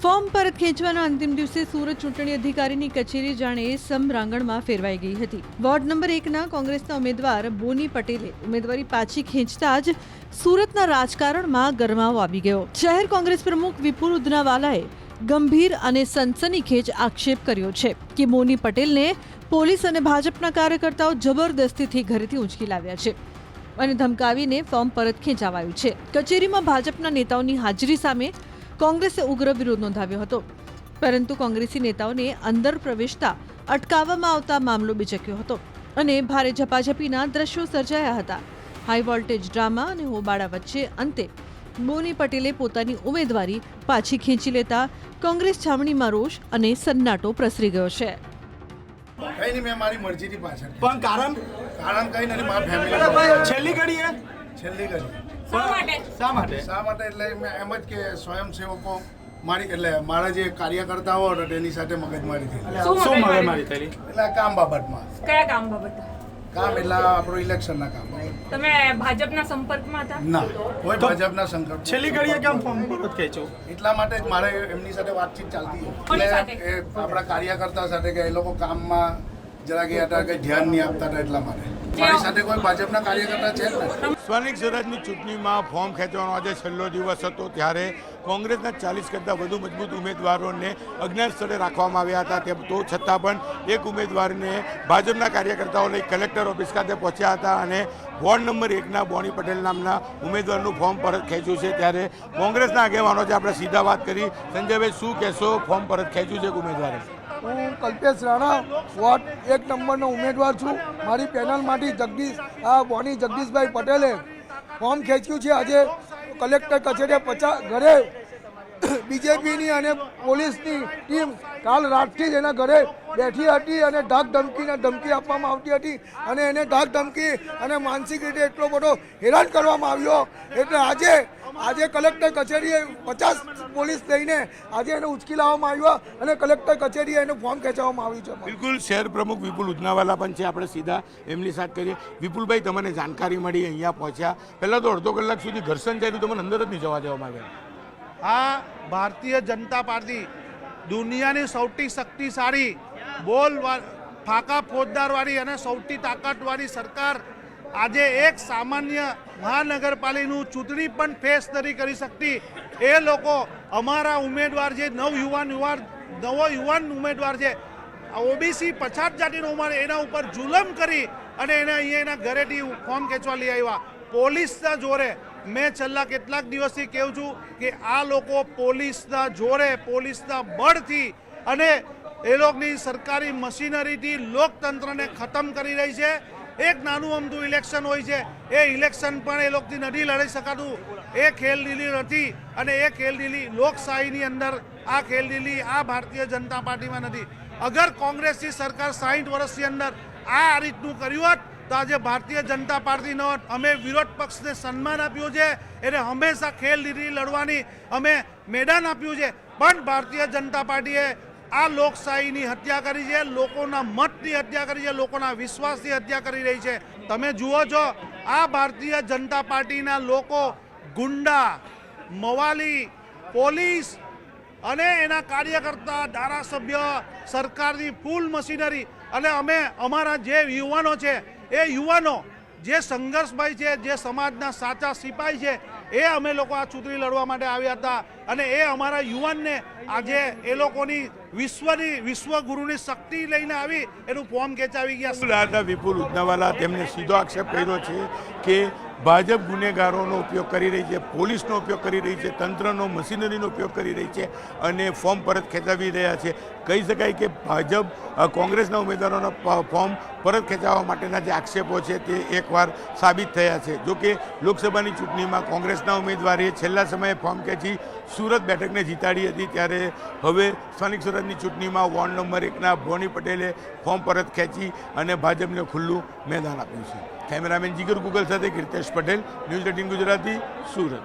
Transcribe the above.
Form પરત ખેંચવાના અંતિમ દિવસે સુરત ચૂંટણી અધિકારીની કચેરી જાણે સમરાંગણમાં ફેરવાઈ ગઈ હતી. વોર્ડ નંબર 1ના કોંગ્રેસના ઉમેદવાર બોની પટેલે ઉમેદવારી પાછી ખેંચતા જ સુરતના રાજકારણમાં ગરમાવો આવી ગયો. શહેર કોંગ્રેસ પ્રમુખ વિપુલ ઉદનાવાલાએ ગંભીર અને સનસનીખેજ આક્ષેપ કર્યો છે કે બોની પટેલને પોલીસ અને ભાજપના કાર્યકર્તાઓ જબરદસ્તીથી ઘરેથી ઉંચકી લાવ્યા છે અને ધમકાવીને ફોર્મ પરત ખેંચાવાયું છે. કચેરીમાં ભાજપના નેતાઓની હાજરી સામે કોંગ્રેસે ઉગ્ર વિરોધ નોંધાવ્યો હતો, પરંતુ કોંગ્રેસી નેતાઓને અંદર પ્રવેશતા અટકાવવામાં આવતા મામલો બિચક્યો હતો અને ભારે ઝપાઝપીના દ્રશ્યો સર્જાયા હતા. હાઈ વોલ્ટેજ ડ્રામા અને હોબાળા વચ્ચે અંતે બોની પટેલે પોતાની ઉમેદવારી પાછી ખેંચી લેતા કોંગ્રેસ છાવણીમાં રોષ અને સન્નાટો પ્રસરી ગયો છે. કઈ નહીં, મેં મારી મરજીથી પાછળ પણ કારણ કઈ નથી. મારા ફેમિલી છેલ્લી ઘડીએ શા માટે એટલે મેં એમ જ કે સ્વયંસેવકો મારા જે કાર્યકર્તાઓ હતા તેની સાથે મગજમારી થઈ. શું મગજમારી થઈ? એટલે કામ બાબતમાં. કયા કામ બાબત? કામ એટલે આપણું ઇલેક્શનના કામ બાબત. તમે ભાજપના સંપર્કમાં હતા? ના, કોઈ ભાજપના સંકલ્પ. છેલ્લી ઘડીએ કેમ ફોર્મ પરત ખેંચો? એટલા માટે જ મારે એમની સાથે વાતચીત ચાલતી કોની એટલે સાથે? એ આપણા કાર્યકર્તા સાથે કે એ લોકો કામમાં જરા ગયા હતા, કંઈ ધ્યાન નહીં આપતા હતા, એટલા માટે. મારી સાથે કોઈ ભાજપના કાર્યકર્તા છે જ નહીં. સ્થાનિક સ્વરાજની ચૂંટણીમાં ફોર્મ ખેંચવાનો આજે છેલ્લો દિવસ હતો, ત્યારે કોંગ્રેસના 40 કરતાં વધુ મજબૂત ઉમેદવારોને અજ્ઞાત સ્થળે રાખવામાં આવ્યા હતા. તેમ તો છતાં પણ એક ઉમેદવારને ભાજપના કાર્યકર્તાઓ લઈ કલેક્ટર ઓફિસ ખાતે પહોંચ્યા હતા અને વોર્ડ નંબર 1ના બોની પટેલ નામના ઉમેદવારનું ફોર્મ પરત ખેંચ્યું છે. ત્યારે કોંગ્રેસના આગેવાનો છે, આપણે સીધા વાત કરી. સંજયભાઈ, શું કહેશો? ફોર્મ પરત ખેંચ્યું છે એક ઉમેદવારે. હું કલ્પેશ રાણા વોર્ડ 1 નંબરનો ઉમેદવાર છું. મારી પેનલમાંથી બોની જગદીશભાઈ પટેલે ફોર્મ ખેંચ્યું છે. આજે કલેક્ટર કચેરીએ ઘરે બીજેપીની અને પોલીસની ટીમ કાલ રાતથી જ એના ઘરે બેઠી હતી અને ધમકી આપવામાં આવતી હતી અને એને ધમકી અને માનસિક રીતે એટલો બધો હેરાન કરવામાં આવ્યો. એટલે આજે કલેક્ટર કચેરીએ 50 પોલીસ લઈને આજે એને ઉચકી લાવવામાં આવ્યો અને કલેક્ટર કચેરીએ એને ફોર્મ ખેંચવામાં આવ્યું છે. બિલકુલ, શહેર પ્રમુખ વિપુલ ઉદનાવાલા પણ છે, આપણે સીધા એમની સાથે કરીએ. વિપુલભાઈ, તમને જાણકારી મળી, અહીંયા પહોંચ્યા, પહેલાં તો અડધો કલાક સુધી ઘર્ષણ થયું, તમને અંદર જ નહીં જવા દેવામાં આવ્યા. આ ભારતીય જનતા પાર્ટી દુનિયાની સૌથી શક્તિશાળી ફાકા ફોજદારવાળી અને સૌથી તાકાતવાળી સરકાર આજે એક સામાન્ય મહાનગરપાલિકાનું ચૂંટણી પણ ફેસ નથી કરી શકતી. એ લોકો અમારા ઉમેદવાર જે નવો યુવાન ઉમેદવાર છે, ઓબીસી પછાત જાતિનો ઉમેદવાર, એના ઉપર જુલમ કરી અને એને અહીંયા એના ઘરેથી ફોર્મ ખેંચવા લઈ આવ્યા પોલીસના જોરે. મેં છેલ્લા કેટલાક દિવસથી કહું છું કે આ લોકો પોલીસના જોરે, પોલીસના બળથી અને એ લોકોની સરકારી મશીનરીથી લોકતંત્રને ખતમ કરી રહી છે. એક નાનું અમથું ઇલેક્શન હોય છે, એ ઇલેક્શન પણ એ લોકોથી નથી લડી શકાતું. એ ખેલદિલી નથી અને એ ખેલદિલી લોકશાહીની અંદર આ ખેલદિલી આ ભારતીય જનતા પાર્ટીમાં નથી. અગર કોંગ્રેસની સરકાર 60 વર્ષની અંદર આ રીતનું કર્યું હોત તો આજે ભારતીય જનતા પાર્ટીનો અમે વિરોધ પક્ષને સન્માન આપ્યું છે, એને હંમેશા ખેલદિલી લડવાની અમે મેદાન આપ્યું છે. પણ ભારતીય જનતા પાર્ટીએ આ લોકશાહીની હત્યા કરી છે, લોકોના મતની હત્યા કરી છે, લોકોના વિશ્વાસની હત્યા કરી રહી છે. તમે જુઓ છો, આ ભારતીય જનતા પાર્ટીના લોકો ગુંડા, મવાલી, પોલીસ અને એના કાર્યકર્તા, ધારાસભ્ય, સરકારની ફૂલ મશીનરી અને અમે અમારા જે યુવાનો છે, એ યુવાનો જે સંઘર્ષભાઈ છે, જે સમાજના સાચા સિપાહી છે, એ અમે લોકો આ ચૂંટણી લડવા માટે આવ્યા હતા અને એ અમારા યુવાનને આજે એ લોકોની વિશ્વગુરુની શક્તિ લઈને આવી એનું ફોર્મ ખેંચાવી ગયા. વિપુલ ઉદનાવાલા તેમને સીધો આક્ષેપ કર્યો છે કે ભાજપ ગુનેગારોનો ઉપયોગ કરી રહી છે, પોલીસનો ઉપયોગ કરી રહી છે, તંત્રનો મશીનરીનો ઉપયોગ કરી રહી છે અને ફોર્મ પરત ખેંચાવી રહ્યા છે. કહી શકાય કે ભાજપ કોંગ્રેસના ઉમેદવારોના ફોર્મ પરત ખેંચાવવા માટેના જે આક્ષેપો છે તે એકવાર સાબિત થયા છે. જોકે લોકસભાની ચૂંટણીમાં કોંગ્રેસના ઉમેદવારે છેલ્લા સમયે ફોર્મ ખેંચી સુરત બેઠકને જીતાડી હતી, ત્યારે હવે સ્થાનિક સ્વરાજની ચૂંટણીમાં વોર્ડ નંબર 1ના બોની પટેલે ફોર્મ પરત ખેંચી અને ભાજપને ખુલ્લું મેદાન આપ્યું છે. કેમેરામેન જીગર ગુગલ સાથે કીર્તેશ પટેલ, ન્યૂઝ 18 ગુજરાતી, સુરત.